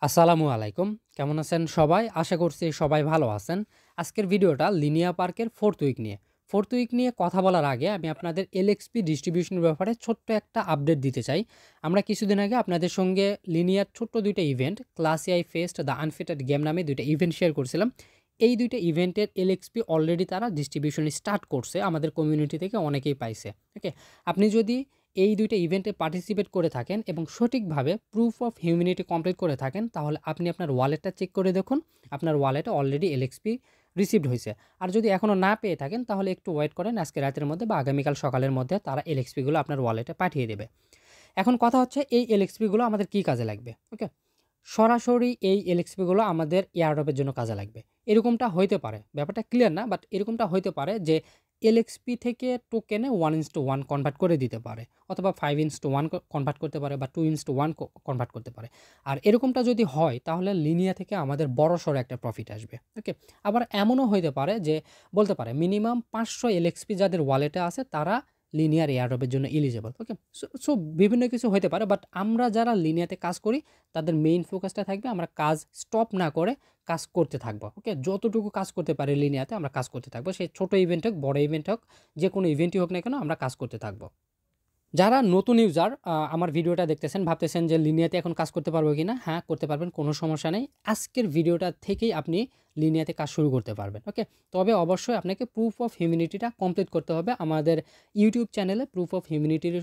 আসসালামু আলাইকুম। কেমন আছেন সবাই? আশা করছি সবাই ভালো আছেন। আজকের ভিডিওটা লিনিয়া পার্কের 4th উইক নিয়ে। 4th উইক নিয়ে কথা বলার আগে আমি আপনাদের LXP ডিস্ট্রিবিউশনের ব্যাপারে ছোট্ট একটা আপডেট দিতে চাই। আমরা কিছুদিন আগে আপনাদের সঙ্গে লিনিয়ার ছোট্ট ২ টা event, class AI fest, the unfitted game নামে ২ টা ইভেন্ট শেয়ার করছিলাম। এই ২ টা ইভেন্টের LXP অলরেডি তারা ডিস্ট্রিবিউশন স্টার্ট করছে। আমাদের কমিউনিটি থেকে অনেকেই পাইছে। ওকে? আপনি যদি এই ২ টা ইভেন্টে পার্টিসিপেট করে থাকেন এবং সঠিকভাবে প্রুফ অফ হিউম্যানিটি কমপ্লিট করে থাকেন, তাহলে আপনি আপনার ওয়ালেটটা চেক করে দেখুন। আপনার ওয়ালেটে অলরেডি LXP রিসিভড হইছে। আর যদি এখনও না পেয়ে থাকেন, তাহলে একটু ওয়েট করেন। আজকে রাতের মধ্যে বা আগামীকাল সকালের মধ্যে তারা LXP গুলো আপনার ওয়ালেটে পাঠিয়ে দেবে। এখন কথা হচ্ছে এই LXP গুলো আমাদের কি কাজে লাগবে? ওকে? সরাসরি এই LXP গুলো আমাদের এয়ারড্রপের জন্য কাজে লাগবে। এরকমটা হইতে পারে। ব্যাপারটা ক্লিয়ার না, বাট এরকমটা হইতে পারে যে LXP থেকে টোকেনে 1:1 কনভার্ট করে দিতে পারে, অথবা 5:1 কনভার্ট করতে পারে, বা 2:1 কনভার্ট করতে পারে। আর এরকমটা যদি হয়, তাহলে লিনিয়া থেকে আমাদের বড়সড় একটা প্রফিট আসবে। ওকে? আবার এমনও হইতে পারে যে বলতে পারে মিনিমাম 500 LXP যাদের ওয়ালেটে আছে তারা লিনিয়ার এয়ারড্রপের জন্য এলিজিবল। ওকে? সো বিভিন্ন কিছু হইতে পারে, বাট আমরা যারা লিনিয়াতে কাজ করি তাদের মেইন ফোকাসটা থাকবে আমরা কাজ স্টপ না করে কাজ করতে থাকবো। ওকে? যতটুকু কাজ করতে পারি লিনিয়াতে আমরা কাজ করতে থাকবো। সে ছোট ইভেন্ট হোক, বড় ইভেন্ট হোক, যে কোনো ইভেন্টই হোক না কেন আমরা কাজ করতে থাকবো। যারা নতুন ইউজার আমার ভিডিওটা দেখতেছেন, ভাবতেছেন যে লিনিয়াতে এখন কাজ করতে পারবো কিনা? হ্যাঁ, করতে পারবেন, কোনো সমস্যা নেই। আজকের ভিডিওটা থেকেই আপনি লিনিয়াতে কাজ শুরু করতে পারবেন। ওকে? তবে অবশ্যই আপনাকে প্রুফ অফ হিউম্যানিটিটা কমপ্লিট করতে হবে। আমাদের ইউটিউব চ্যানেলে প্রুফ অফ হিউম্যানিটির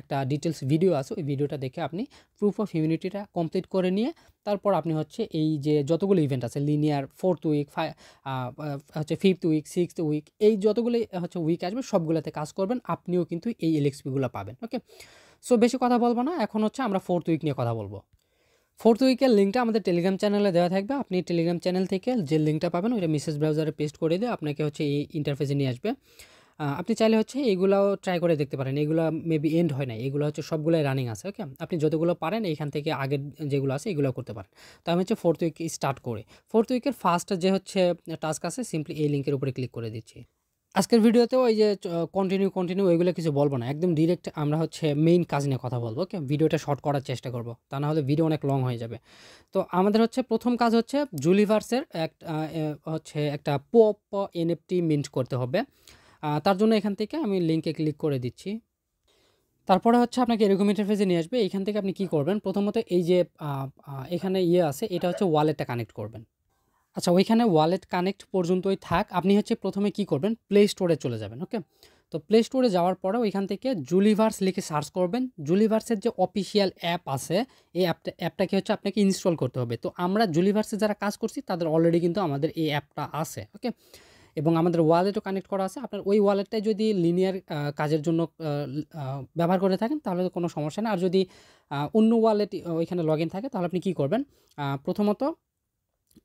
একটা ডিটেলস ভিডিও আছে। ওই ভিডিওটা দেখে আপনি প্রুফ অফ হিউম্যানিটিটা কমপ্লিট করে নিয়ে তারপর আপনি হচ্ছে এই যে যতগুলো ইভেন্ট আছে লিনিয়ার 4th উইক, হচ্ছে 5th উইক, 6th উইক, এই যতগুলো হচ্ছে উইক আসবে সবগুলোতে কাজ করবেন। আপনিও কিন্তু এই LXP গুলো পাবেন। ওকে? সো বেশি কথা বলবো না। এখন হচ্ছে আমরা 4th উইক নিয়ে কথা বলবো। 4th উইকের লিঙ্কটা আমাদের টেলিগ্রাম চ্যানেলে দেওয়া থাকবে। আপনি টেলিগ্রাম চ্যানেল থেকে যে লিঙ্কটা পাবেন ওইটা মেসেজ ব্রাউজারে পেস্ট করে দিয়ে আপনাকে হচ্ছে এই ইন্টারফেসে নিয়ে আসবে। আপনি চাইলে হচ্ছে এইগুলাও ট্রাই করে দেখতে পারেন। এগুলো মেবি এন্ড হয় নাই। এগুলো হচ্ছে সবগুলাই রানিং আছে। ওকে? আপনি যতগুলো পারেন এইখান থেকে আগের যেগুলো আছে এগুলো করতে পারেন। তো আমি হচ্ছে 4th উইক স্টার্ট করে 4th উইকের ফার্স্ট যে হচ্ছে টাস্ক আছে, সিম্পলি এই লিঙ্কের উপরে ক্লিক করে দিচ্ছি। আজকের ভিডিওতেও ওই যে কন্টিনিউ ওইগুলো কিছু বলবো না। একদম ডিরেক্ট আমরা হচ্ছে মেইন কাজ নিয়ে কথা বলবো। ওকে? ভিডিওটা শর্ট করার চেষ্টা করব, তা না হলে ভিডিও অনেক লং হয়ে যাবে। তো আমাদের হচ্ছে প্রথম কাজ হচ্ছে জুলিভার্সের হচ্ছে একটা পপ NFT মিন্ট করতে হবে। তার জন্য এখান থেকে আমি লিঙ্কে ক্লিক করে দিচ্ছি। তারপরে হচ্ছে আপনাকে এরকম ইন্টারফেসে নিয়ে আসবে। এইখান থেকে আপনি কি করবেন, প্রথমত এই যে এখানে আছে, এটা হচ্ছে ওয়ালেটটা কানেক্ট করবেন। আচ্ছা, ওইখানে ওয়ালেট কানেক্ট পর্যন্তই থাক। আপনি হচ্ছে প্রথমে কি করবেন, প্লে স্টোরে চলে যাবেন। ওকে? তো প্লে স্টোরে যাওয়ার পরে ওইখান থেকে জুলিভার্স লিখে সার্চ করবেন। জুলিভার্সের যে অফিসিয়াল অ্যাপ আছে, এই অ্যাপটাকে হচ্ছে আপনাকে ইনস্টল করতে হবে। তো আমরা জুলিভার্সে যারা কাজ করছি তাদের অলরেডি কিন্তু আমাদের এই অ্যাপটা আছে। ওকে? এবং আমাদের ওয়ালেটও কানেক্ট করা আছে। আপনার ওই ওয়ালেটটাই যদি লিনিয়ার কাজের জন্য ব্যবহার করে থাকেন তাহলে তো কোনো সমস্যা না। আর যদি অন্য ওয়ালেট ওইখানে লগ ইন থাকে তাহলে আপনি কী করবেন, প্রথমত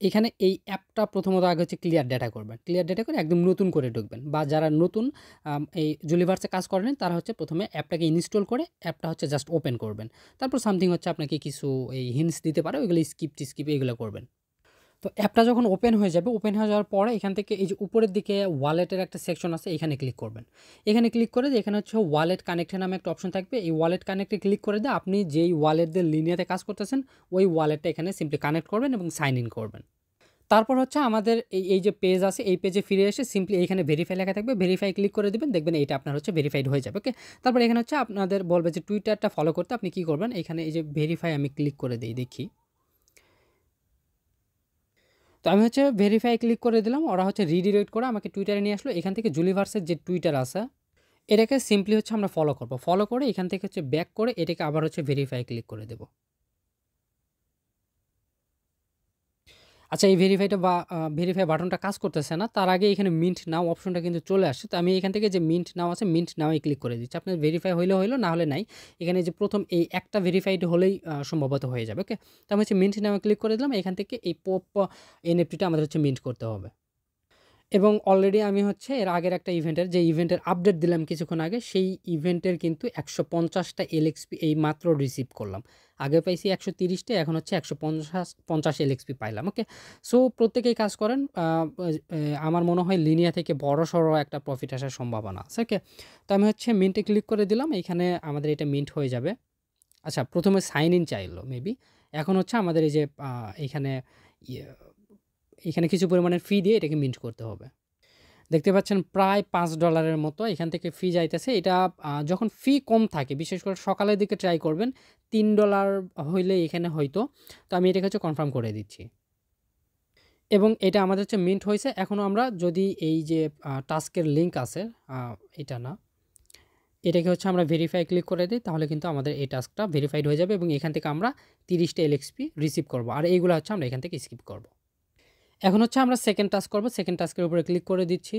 এখানে এই অ্যাপটা প্রথমত আগে হচ্ছে ক্লিয়ার ডেটা করবেন। ক্লিয়ার ডেটা করে একদম নতুন করে ঢুকবেন, বা যারা নতুন এই জুলিভার্সে কাজ করেন তারা হচ্ছে প্রথমে অ্যাপটাকে ইনস্টল করে অ্যাপটা হচ্ছে জাস্ট ওপেন করবেন। তারপর সামথিং হচ্ছে আপনাকে কিছু এই হিন্টস দিতে পারে, ওইগুলো স্কিপ এগুলো করবেন। তো অ্যাপটা যখন ওপেন হয়ে যাবে, ওপেন হয়ে যাওয়ার পরে এখান থেকে এই যে উপরের দিকে ওয়ালেটের একটা সেকশন আছে, এখানে ক্লিক করবেন। এখানে ক্লিক করে দিয়ে এখানে হচ্ছে ওয়ালেট কানেক্টের নামে একটা অপশন থাকবে। এই ওয়ালেট কানেক্টে ক্লিক করে দিয়ে আপনি যেই ওয়ালেট দিয়ে লিনিয়াতে কাজ করতেছেন ওই ওয়ালেটটা এখানে সিম্পলি কানেক্ট করবেন এবং সাইন ইন করবেন। তারপর হচ্ছে আমাদের এই যে পেজ আছে, এই পেজে ফিরে এসে সিম্পলি এখানে ভেরিফাই লেখা থাকবে, ভেরিফাই ক্লিক করে দিবেন, দেখবেন এটা আপনার হচ্ছে ভেরিফাইড হয়ে যাবে। ওকে? তারপর এখানে হচ্ছে আপনাদের বলবে যে টুইটারটা ফলো করতে। আপনি কি করবেন, এখানে এই যে ভেরিফাই আমি ক্লিক করে দিই, দেখি। তো আমি হচ্ছে ভেরিফাই ক্লিক করে দিলাম। ওরা হচ্ছে রিডিরেক্ট করে আমাকে টুইটারে নিয়ে আসলো। এখান থেকে জুলিভার্সের যে টুইটার আছে এটাকে সিম্পলি হচ্ছে আমরা ফলো করব। ফলো করে এখান থেকে হচ্ছে ব্যাক করে এটাকে আবার হচ্ছে ভেরিফাই ক্লিক করে দেবো। আচ্ছা, এই ভেরিফাই বাটনটা কাজ করতেছে না। তার আগে এখানে মিন্ট নাও অপশনটা কিন্তু চলে আসছে। তো আমি এখান থেকে যে মিন্ট নাও আছে, মিন্ট নাওই ক্লিক করে দিচ্ছি। আপনার ভেরিফাই হইলে হইলো, না হলে নাই। এখানে যে প্রথম এই একটা ভেরিফাইড হলেই সম্ভবত হয়ে যাবে। ওকে? তো আমি হচ্ছে মিন্ট নাও ক্লিক করে দিলাম। এখান থেকে এই পপ এনএফটিটা আমাদের হচ্ছে মিন্ট করতে হবে। এবং অলরেডি আমি হচ্ছে এর আগের একটা ইভেন্টের আপডেট দিলাম কিছুক্ষণ আগে, সেই ইভেন্টের কিন্তু ১৫০টা LXP এই মাত্র রিসিভ করলাম। আগে পাইছি ১৩০টা, এখন হচ্ছে ১৫০ LXP পাইলাম। ওকে? সো প্রত্যেকেই কাজ করেন। আমার মনে হয় লিনিয়া থেকে বড়সড় একটা প্রফিট আসার সম্ভাবনা আছে। ওকে? তো আমি হচ্ছে মিন্টে ক্লিক করে দিলাম। এখানে আমাদের এটা মিন্ট হয়ে যাবে। আচ্ছা, প্রথমে সাইন ইন চাইলো মেবি। এখন হচ্ছে আমাদের এই যে এখানে এখানে কিছু পরিমাণের ফি দিয়ে এটাকে মিন্ট করতে হবে। দেখতে পাচ্ছেন প্রায় $5 মতো এখান থেকে ফি যাইতেছে। এটা যখন ফি কম থাকে, বিশেষ করে সকালের দিকে ট্রাই করবেন, $3 হইলে এখানে হয়তো। তো আমি এটাকে হচ্ছে কনফার্ম করে দিচ্ছি এবং এটা আমাদের হচ্ছে মিন্ট হয়েছে। এখনও আমরা যদি এই যে টাস্কের লিঙ্ক আছে, এটা না, এটাকে হচ্ছে আমরা ভেরিফাই ক্লিক করে দিই, তাহলে কিন্তু আমাদের এই টাস্কটা ভেরিফাইড হয়ে যাবে এবং এখান থেকে আমরা 30টা LXP রিসিভ করব। আর এইগুলো হচ্ছে আমরা এখান থেকে স্কিপ করব। এখন হচ্ছে আমরা সেকেন্ড টাস্ক করব। সেকেন্ড টাস্কের উপরে ক্লিক করে দিচ্ছি।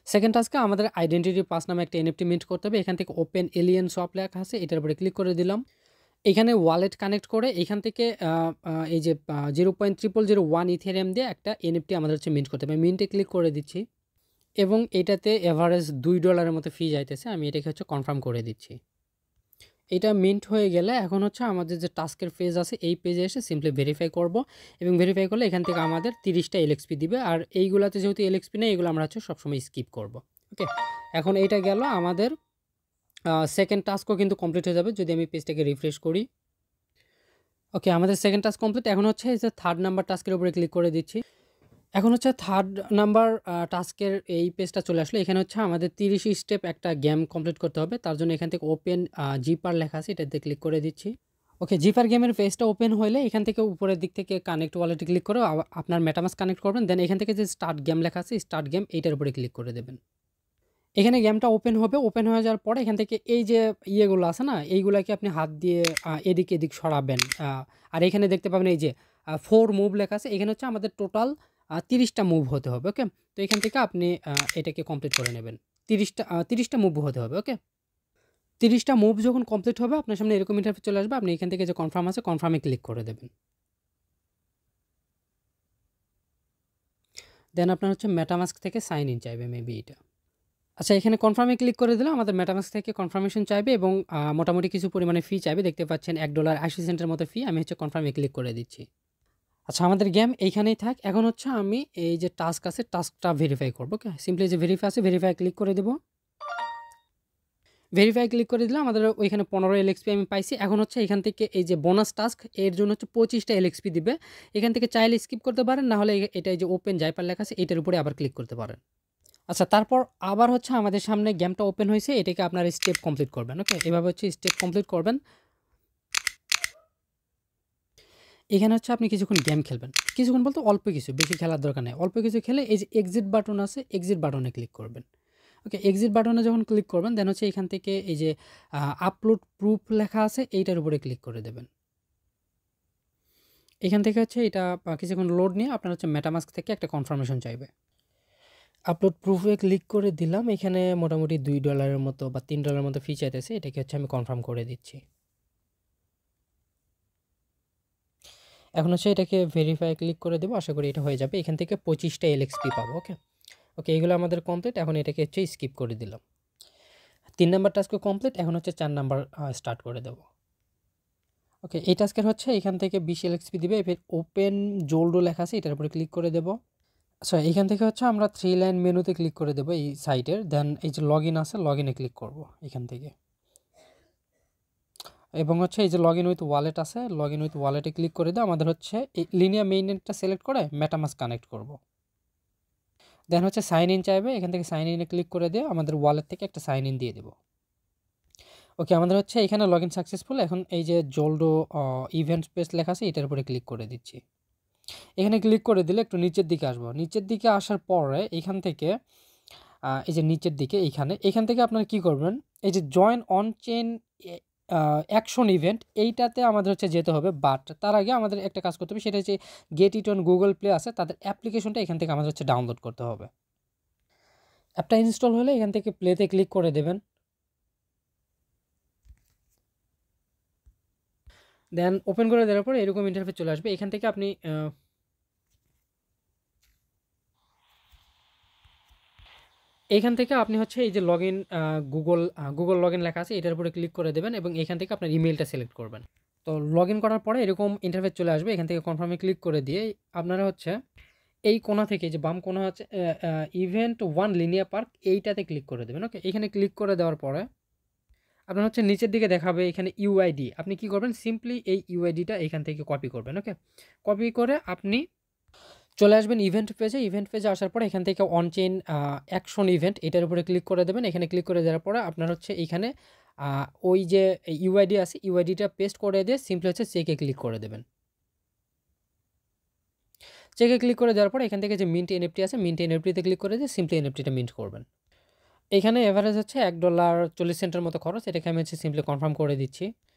সেকেন্ড টাস্কে আমাদের আইডেন্টিটি পাস নামে একটা NFT মিন্ট করতে হবে। এখান থেকে ওপেন এলিয়েন শপ লেখা আছে, এটার উপরে ক্লিক করে দিলাম। এখানে ওয়ালেট কানেক্ট করে এখান থেকে এই যে 0.0001 ইথেরিয়াম দিয়ে একটা NFT আমাদের হচ্ছে মিন্ট করতে হবে। মিন্টে ক্লিক করে দিচ্ছি এবং এটাতে এভারেজ $2 মতো ফি যাইতেছে। আমি এটাকে হচ্ছে কনফার্ম করে দিচ্ছি। এটা মিন্ট হয়ে গেলে এখন হচ্ছে আমাদের যে টাস্কের পেজ আছে, এই পেজে এসে সিম্পলি ভেরিফাই করব এবং ভেরিফাই করলে এখান থেকে আমাদের 30টা LXP দিবে। আর এইগুলাতে যেহেতু LXP নেই, এগুলো আমরা হচ্ছে সবসময় স্কিপ করব। ওকে, এখন এইটা গেল আমাদের সেকেন্ড টাস্কও কিন্তু কমপ্লিট হয়ে যাবে যদি আমি পেজটাকে রিফ্রেশ করি। ওকে, আমাদের সেকেন্ড টাস্ক কমপ্লিট। এখন হচ্ছে এই যে থার্ড নাম্বার টাস্কের উপরে ক্লিক করে দিচ্ছি। এখন হচ্ছে থার্ড নাম্বার টাস্কের এই পেজটা চলে আসলো। এখানে হচ্ছে আমাদের 30 স্টেপ একটা গেম কমপ্লিট করতে হবে। তার জন্য এখান থেকে ওপেন জিপার লেখা আছে, এটাতে ক্লিক করে দিচ্ছি। ওকে, জিপার গেমের পেজটা ওপেন হলে এখান থেকে উপরের দিক থেকে কানেক্ট ওয়ালেটে ক্লিক করে আপনার মেটামাস্ক কানেক্ট করবেন। দেন এখান থেকে যে স্টার্ট গেম লেখা আছে, স্টার্ট গেম, এইটার উপরে ক্লিক করে দেবেন। এখানে গেমটা ওপেন হবে। ওপেন হয়ে যাওয়ার পরে এখান থেকে এই যে ইয়েগুলো আছে না, এইগুলাকে আপনি হাত দিয়ে এদিক এদিক সরাবেন। আর এখানে দেখতে পাবেন এই যে 4 মুভ লেখা আছে। এখানে হচ্ছে আমাদের টোটাল 30টা মুভ হতে হবে। ওকে, তো এখান থেকে আপনি এটাকে কমপ্লিট করে নেবেন। 30টা মুভ হতে হবে। ওকে, 30টা মুভ যখন কমপ্লিট হবে আপনার সামনে এরকম ইন্টারফেস চলে আসবে। আপনি এখান থেকে যে কনফার্ম আছে, কনফার্মে ক্লিক করে দেবেন। দেন আপনার হচ্ছে মেটামাস্ক থেকে সাইন ইন চাইবে মেবি এটা। আচ্ছা, এখানে কনফার্মে ক্লিক করে দিলাম। আমাদের মেটামাস্ক থেকে কনফার্মেশন চাইবে এবং মোটামুটি কিছু পরিমাণে ফি চাইবে। দেখতে পাচ্ছেন $1.80 মতো ফি। আমি হচ্ছে কনফার্মে ক্লিক করে দিচ্ছি। আচ্ছা, আমাদের গেম এইখানেই থাক। এখন হচ্ছে আমি এই যে টাস্ক আছে, টাস্কটা ভেরিফাই করবো। ওকে, সিম্পলি যে ভেরিফাই আছে, ভেরিফাই ক্লিক করে দেবো। ভেরিফাই ক্লিক করে দিলাম। আমাদের ওইখানে 15 LXP আমি পাইছি। এখন হচ্ছে এখান থেকে এই যে বোনাস টাস্ক, এর জন্য হচ্ছে 25টা LXP দিবে। এখান থেকে চাইলে স্কিপ করতে পারেন, না হলে এটা এই যে ওপেন জাইপার লেখা আছে, এটার উপরে আবার ক্লিক করতে পারেন। আচ্ছা, তারপর আবার হচ্ছে আমাদের সামনে গেমটা ওপেন হয়েছে, এটাকে আপনার স্টেপ কমপ্লিট করবেন। ওকে, এভাবে হচ্ছে স্টেপ কমপ্লিট করবেন। এখানে হচ্ছে আপনি কিছুক্ষণ গেম খেলবেন, কিছুক্ষণ বলতে অল্প কিছু, বেশি খেলার দরকার নেই। অল্প কিছু খেলে এই যে এক্সিট বাটন আছে, এক্সিট বাটনে ক্লিক করবেন। ওকে, এক্সিট বাটনে যখন ক্লিক করবেন দেন হচ্ছে এখান থেকে এই যে আপলোড প্রুফ লেখা আছে, এইটার উপরে ক্লিক করে দেবেন। এখান থেকে হচ্ছে এটা কিছুক্ষণ লোড নিয়ে আপনার হচ্ছে মেটামাস্ক থেকে একটা কনফার্মেশন চাইবে। আপলোড প্রুফে ক্লিক করে দিলাম। এখানে মোটামুটি $2 মতো বা $3 মতো ফি চাইতেছে, এটাকে হচ্ছে আমি কনফার্ম করে দিচ্ছি। এখন হচ্ছে এটাকে ভেরিফাই ক্লিক করে দেবো। আশা করি এটা হয়ে যাবে। এখান থেকে 25টা LXP পাবো। ওকে ওকে, এগুলো আমাদের কমপ্লিট। এখন এটাকে হচ্ছে স্কিপ করে দিলাম। 3 নাম্বার টাস্কও কমপ্লিট। এখন হচ্ছে 4 নাম্বার স্টার্ট করে দেবো। ওকে, এই টাস্কের হচ্ছে এখান থেকে 20 LXP দিবে। এবার ওপেন জোল্ডো লেখা আছে, এটার উপরে ক্লিক করে দেবো। আচ্ছা, এখান থেকে হচ্ছে আমরা 3 লাইন মেনুতে ক্লিক করে দেবো এই সাইটের। দেন এই যে লগ ইন আছে, লগ ইনে ক্লিক করবো এখান থেকে। এবং হচ্ছে এই যে লগ ইন উইথ ওয়ালেট আছে, লগ ইন উইথ ওয়ালেটে ক্লিক করে দিয়ে আমাদের হচ্ছে এই লিনিয়া মেইননেটটা সিলেক্ট করে মেটামাস্ক কানেক্ট করব। দেন হচ্ছে সাইন ইন চাইবে, এখান থেকে সাইন ইনে ক্লিক করে দিয়ে আমাদের ওয়ালেট থেকে একটা সাইন ইন দিয়ে দেবো। ওকে, আমাদের হচ্ছে এখানে লগ ইন সাকসেসফুল। এখন এই যে জোল্ডো ইভেন্ট স্পেস লেখা আছে, এটার উপরে ক্লিক করে দিচ্ছি। এখানে ক্লিক করে দিলে একটু নিচের দিকে আসবো। নিচের দিকে আসার পরে এখান থেকে এই যে নিচের দিকে এখান থেকে আপনারা কি করবেন, এই যে join on chain action event, এইটাতে আমাদের হচ্ছে যেতে হবে। বাট তার আগে আমাদের একটা কাজ করতে হবে, সেটা হচ্ছে get it on Google play আছে, তাদের অ্যাপ্লিকেশনটা এখান থেকে আমাদের হচ্ছে ডাউনলোড করতে হবে। অ্যাপটা ইনস্টল হলে এখান থেকে প্লেতে ক্লিক করে দেবেন। দেন ওপেন করে দেওয়ার পর এরকম ইন্টারফেস চলে আসবে। এখান থেকে আপনি হচ্ছে এই যে log in Google log in লেখা আছে, এটার উপরে ক্লিক করে দেবেন এবং এখান থেকে আপনার ইমেলটা সিলেক্ট করবেন। তো লগ ইন করার পরে এরকম ইন্টারফেস চলে আসবে। এখান থেকে কনফার্মে ক্লিক করে দিয়ে আপনারা হচ্ছে এই কোণা থেকে যে বাম কোণা হচ্ছে ইভেন্ট 1 লিনিয়া পার্ক, এইটাতে ক্লিক করে দেবেন। ওকে, এখানে ক্লিক করে দেওয়ার পরে আপনার হচ্ছে নিচের দিকে দেখাবে এখানে ইউআইডি। আপনি কি করবেন, সিম্পলি এই ইউআইডিটা এখান থেকে কপি করবেন। ওকে, কপি করে আপনি চলে আসবেন ইভেন্ট পেজে। ইভেন্ট পেজে আসার পরে এখান থেকে অন চেইন অ্যাকশন ইভেন্ট এটার উপরে ক্লিক করে দেবেন। এখানে ক্লিক করে দেওয়ার পরে আপনার হচ্ছে এইখানে ওই যে ইউআইডি আছে, ইউআইডিটা পেস্ট করে দিয়ে সিম্পলি হচ্ছে চেকে ক্লিক করে দেবেন। চেকে ক্লিক করে দেওয়ার পরে এখান থেকে যে মিন্ট এনএফটি আছে, মিন্ট এনএফটিতে ক্লিক করে দিয়ে সিম্পলি এনএফটিটা মিন্ট করবেন। এখানে এভারেজ হচ্ছে $1.40 মতো খরচ, এটাকে আমি হচ্ছে সিম্পলি কনফার্ম করে দিচ্ছি।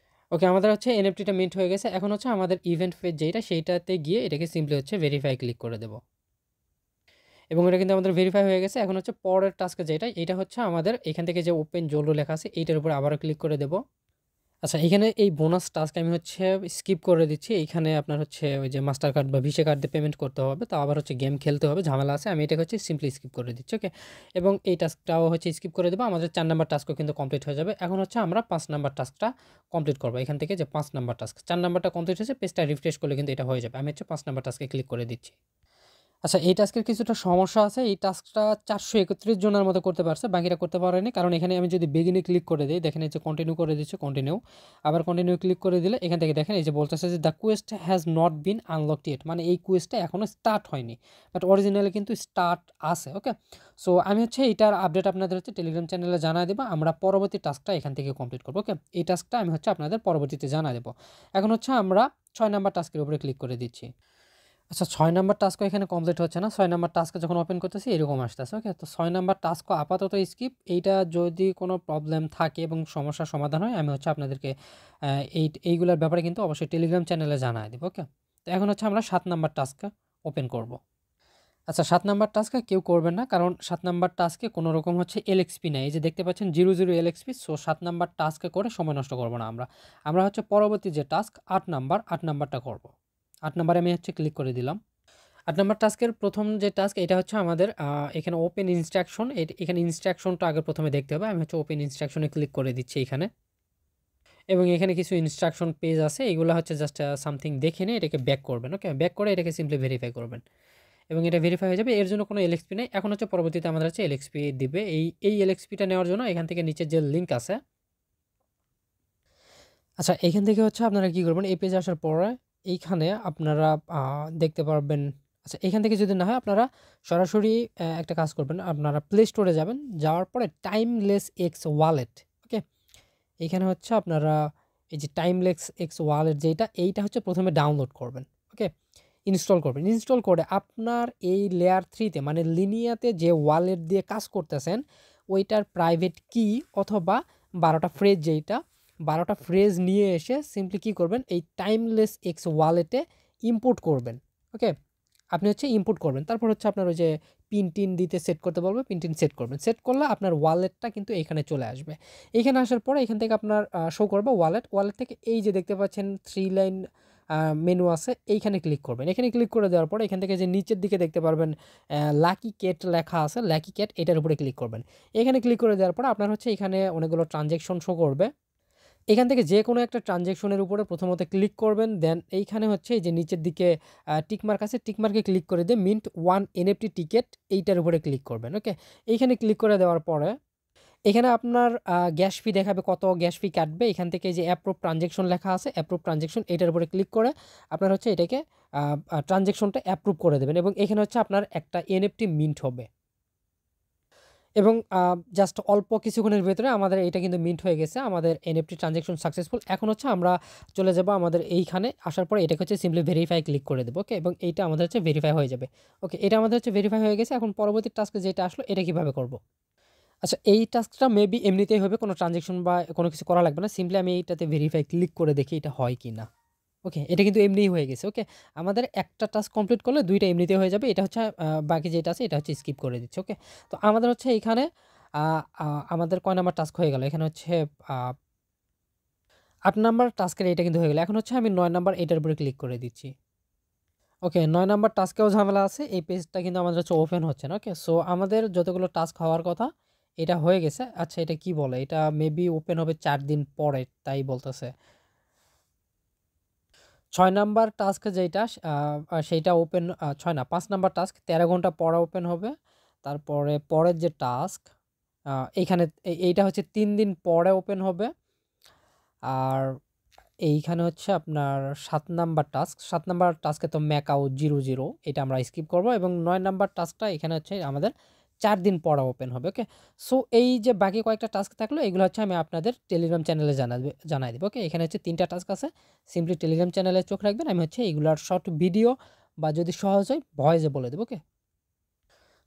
ওকে, আমাদের হচ্ছে এনএফটিটা মিন্ট হয়ে গেছে। এখন হচ্ছে আমাদের ইভেন্ট পেজ যেটা, সেইটাতে গিয়ে এটাকে সিম্পলি হচ্ছে ভেরিফাই ক্লিক করে দেবো এবং এটা কিন্তু আমাদের ভেরিফাই হয়ে গেছে। এখন হচ্ছে পরের টাস্কে যেটা, এটা হচ্ছে আমাদের এখান থেকে যে ওপেন জোলো লেখা আছে এইটার উপরে আবারও ক্লিক করে দেবো। আচ্ছা, এখানে এই বোনাস টাস্ক আমি হচ্ছে স্কিপ করে দিচ্ছি। এইখানে আপনার হচ্ছে ওই যে মাস্টার কার্ড বা ভিসা কার্ড দিয়ে পেমেন্ট করতে হবে, তো আবার হচ্ছে গেম খেলতে হবে, ঝামেলা আছে। আমি এটাকে হচ্ছে সিম্পলি স্কিপ করে দিচ্ছি। ওকে, এবং এই টাস্কটাও হচ্ছে স্কিপ করে দেবো। আমাদের 4 নাম্বার টাস্কও কিন্তু কমপ্লিট হয়ে যাবে। এখন হচ্ছে আমরা 5 নাম্বার টাস্কটা কমপ্লিট করবো। এখান থেকে যে 5 নাম্বার টাস্ক, 4 নাম্বারটা কমপ্লিট হয়েছে, পেজটা রিফ্রেশ করলে কিন্তু এটা হয়ে যাবে। আমি হচ্ছে 5 নাম্বার টাস্কে ক্লিক করে দিচ্ছি। আচ্ছা, এই টাস্কের কিছুটা সমস্যা আছে। এই টাস্কটা 431 জনের মতো করতে পারছে, বাকিরা করতে পারেনি। কারণ এখানে আমি যদি বেগিনে ক্লিক করে দিই, দেখেন এই যে কন্টিনিউ করে দিচ্ছে, কন্টিনিউ, আবার কন্টিনিউ ক্লিক করে দিলে এখান থেকে দেখেন এই যে বলতেছে যে the Quest has not been unlocked yet, মানে এই কোয়েস্টটা এখনও স্টার্ট হয়নি, বাট অরিজিনালি কিন্তু স্টার্ট আছে। ওকে, সো আমি হচ্ছে এইটার আপডেট আপনাদের হচ্ছে টেলিগ্রাম চ্যানেলে জানাই দেবো। আমরা পরবর্তী টাস্কটা এখান থেকে কমপ্লিট করবো। ওকে, এই টাস্কটা আমি হচ্ছে আপনাদের পরবর্তীতে জানাই দেবো। এখন হচ্ছে আমরা 6 নাম্বার টাস্কের উপরে ক্লিক করে দিচ্ছি। আচ্ছা, 6 নাম্বার টাস্কও এখানে কমপ্লিট হচ্ছে না। 6 নাম্বার টাস্কে যখন ওপেন করতেছি এরকম আসতেছে। ওকে, তো 6 নাম্বার টাস্কও আপাতত স্কিপ। এইটা যদি কোনো প্রবলেম থাকে এবং সমস্যার সমাধান হয়, আমি হচ্ছে আপনাদেরকে এইগুলোর ব্যাপারে কিন্তু অবশ্যই টেলিগ্রাম চ্যানেলে জানাই দেবো। ওকে, তো এখন হচ্ছে আমরা 7 নাম্বার টাস্কটা ওপেন করব। আচ্ছা, 7 নাম্বার টাস্কে কেউ করবেন না, কারণ 7 নাম্বার টাস্কে কোনো রকম হচ্ছে এলএক্সপি নেই। এই যে দেখতে পাচ্ছেন 00 এলএক্সপি। সো 7 নাম্বার টাস্কে করে সময় নষ্ট করবো না আমরা। আমরা হচ্ছে পরবর্তী যে টাস্ক 8 নাম্বারটা করব। 8 নাম্বারে আমি হচ্ছে ক্লিক করে দিলাম। 8 নাম্বার টাস্কের প্রথম যে টাস্ক, এটা হচ্ছে আমাদের এখানে ওপেন ইনস্ট্রাকশন। এখানে ইনস্ট্রাকশনটা আগে প্রথমে দেখতে হবে। আমি হচ্ছে ওপেন ইনস্ট্রাকশনে ক্লিক করে দিচ্ছি এখানে, এবং এখানে কিছু ইনস্ট্রাকশন পেজ আছে, এগুলো হচ্ছে জাস্ট সামথিং দেখে নিয়ে এটাকে ব্যাক করবেন। ওকে, ব্যাক করে এটাকে সিম্পলি ভেরিফাই করবেন এবং এটা ভেরিফাই হয়ে যাবে। এর জন্য কোনো এলএক্সপি নেই। এখন হচ্ছে পরবর্তীতে আমাদের হচ্ছে এলএক্সপি দিবে। এই এলএক্সপিটা নেওয়ার জন্য এখান থেকে নিচের যে লিঙ্ক আছে, আচ্ছা এখান থেকে হচ্ছে আপনারা কী করবেন, এই পেজে আসার পরে এইখানে আপনারা দেখতে পারবেন। আচ্ছা, এখান থেকে যদি না হয় আপনারা সরাসরি একটা কাজ করবেন, আপনারা প্লে স্টোরে যাবেন, যাওয়ার পরে টাইমলেস এক্স ওয়ালেট। ওকে, এইখানে হচ্ছে আপনারা এই যে টাইমলেস এক্স ওয়ালেট এইটা হচ্ছে প্রথমে ডাউনলোড করবেন। ওকে, ইনস্টল করবেন। ইনস্টল করে আপনার এই লেয়ার 3তে মানে লিনিয়াতে যে ওয়ালেট দিয়ে কাজ করতেছেন ওইটার প্রাইভেট কি অথবা 12টা ফ্রেজ, 12টা ফ্রেজ নিয়ে এসে সিম্পলি কী করবেন, এই টাইমলেস এক্স ওয়ালেটে ইম্পোর্ট করবেন। ওকে, আপনি হচ্ছে ইম্পোর্ট করবেন, তারপর হচ্ছে আপনার ওই যে পিন দিতে সেট করতে বলবে, পিন সেট করবেন। সেট করলে আপনার ওয়ালেটটা কিন্তু এখানে চলে আসবে। এখানে আসার পরে এখান থেকে আপনার শো করবে ওয়ালেট থেকে এই যে দেখতে পাচ্ছেন 3 লাইন মেনু আছে, এইখানে ক্লিক করবেন। এখানে ক্লিক করে দেওয়ার পরে এখান থেকে যে নিচের দিকে দেখতে পারবেন লাকি ক্যাট লেখা আছে, লাকি ক্যাট, এটার উপরে ক্লিক করবেন। এখানে ক্লিক করে দেওয়ার পরে আপনার হচ্ছে এখানে অনেকগুলো ট্রানজ্যাকশন শো করবে। এখান থেকে যে কোনো একটা ট্রানজ্যাকশনের উপরে প্রথমত ক্লিক করবেন, দেন এইখানে হচ্ছে এই যে নিচের দিকে টিকমার্ক আছে, টিকমার্কে ক্লিক করে দিয়ে মিন্ট 1 এনএফটি টিকেট এইটার উপরে ক্লিক করবেন। ওকে, এইখানে ক্লিক করে দেওয়ার পরে এখানে আপনার গ্যাস ফি দেখাবে, কত গ্যাস ফি কাটবে। এখান থেকে যে অ্যাপ্রুভ ট্রানজ্যাকশন লেখা আছে, অ্যাপ্রুভ ট্রানজ্যাকশন এটার উপরে ক্লিক করে আপনার হচ্ছে এটাকে ট্রানজ্যাকশনটা অ্যাপ্রুভ করে দেবেন, এবং এখানে হচ্ছে আপনার একটা এনএফটি মিন্ট হবে। এবং জাস্ট অল্প কিছুক্ষণের ভেতরে আমাদের এটা কিন্তু মিন্ট হয়ে গেছে, আমাদের এনএফটি ট্রানজ্যাকশন সাকসেসফুল। এখন হচ্ছে আমরা চলে যাব আমাদের এইখানে, আসার পরে এটাকে হচ্ছে সিম্পলি ভেরিফাই ক্লিক করে দেবো। ওকে, এবং এইটা আমাদের হচ্ছে ভেরিফাই হয়ে যাবে। ওকে, এটা আমাদের হচ্ছে ভেরিফাই হয়ে গেছে। এখন পরবর্তী টাস্কে যেটা আসলো এটা কীভাবে করব। আচ্ছা, এই টাস্কটা মেবি এমনিতেই হবে, কোনো ট্রানজ্যাকশন বা কোনো কিছু করা লাগবে না। সিম্পলি আমি এইটাতে ভেরিফাই ক্লিক করে দেখি এটা হয় কি না। ওকে, এটা কিন্তু এমনিই হয়ে গেছে। ওকে, আমাদের একটা টাস্ক কমপ্লিট করলে 2টা এমনিতে হয়ে যাবে। এটা হচ্ছে বাকি যেটা আছে এটা হচ্ছে স্কিপ করে দিচ্ছে। ওকে, তো আমাদের হচ্ছে এইখানে আমাদের কয় নাম্বার টাস্ক হয়ে গেল, এখানে হচ্ছে 8 নাম্বার টাস্কের এটা কিন্তু হয়ে গেল। এখন হচ্ছে আমি 9 নাম্বার এটার উপরে ক্লিক করে দিচ্ছি। ওকে, 9 নাম্বার টাস্কেও ঝামেলা আছে, এই পেজটা কিন্তু আমাদের হচ্ছে ওপেন হচ্ছে না। ওকে, সো আমাদের যতগুলো টাস্ক হওয়ার কথা এটা হয়ে গেছে। আচ্ছা, এটা কি বলে, এটা মেবি ওপেন হবে 4 দিন পরে, তাই বলতেছে। 6 নাম্বার টাস্ক যেইটা সেইটা ওপেন 6 না 5 নাম্বার টাস্ক 13 ঘন্টা পরে ওপেন হবে। তারপরে পরের যে টাস্ক এইখানে এইটা হচ্ছে 3 দিন পরে ওপেন হবে। আর এইখানে হচ্ছে আপনার 7 নাম্বার টাস্ক, 7 নাম্বার টাস্কে তো ম্যাকআউট 00 এটা আমরা স্কিপ করব, এবং 9 নাম্বার টাস্কটা এখানে হচ্ছে আমাদের 4 দিন পরে ওপেন হবে। ওকে, সো এই যে বাকি কয়েকটা টাস্ক থাকলো এগুলো হচ্ছে আমি আপনাদের টেলিগ্রাম চ্যানেলে জানাই দেবো। ওকে, এখানে হচ্ছে 3টা টাস্ক আছে, সিম্পলি টেলিগ্রাম চ্যানেলে চোখ রাখবেন, আমি হচ্ছে এইগুলার শর্ট ভিডিও বা যদি সহজ হয় ভয়েসে বলে দেবো। ওকে,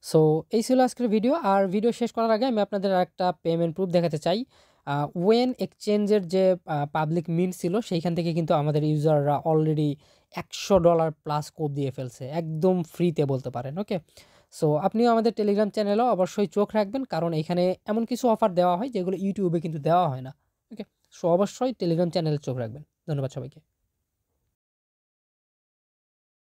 সো এই ছিল আজকের ভিডিও। আর ভিডিও শেষ করার আগে আমি আপনাদের একটা পেমেন্ট প্রুফ দেখাতে চাই। ওয়েন এক্সচেঞ্জের যে পাবলিক মিন্ট ছিল সেইখান থেকে কিন্তু আমাদের ইউজাররা অলরেডি $100 প্লাস কোপ দিয়ে ফেলছে, একদম ফ্রিতে বলতে পারেন। ওকে, সো আপনিও আমাদের টেলিগ্রাম চ্যানেলেও অবশ্যই চোখ রাখবেন, কারণ এখানে এমন কিছু অফার দেওয়া হয় যেগুলো ইউটিউবে কিন্তু দেওয়া হয় না। ওকে, সো অবশ্যই টেলিগ্রাম চ্যানেলে চোখ রাখবেন। ধন্যবাদ সবাইকে।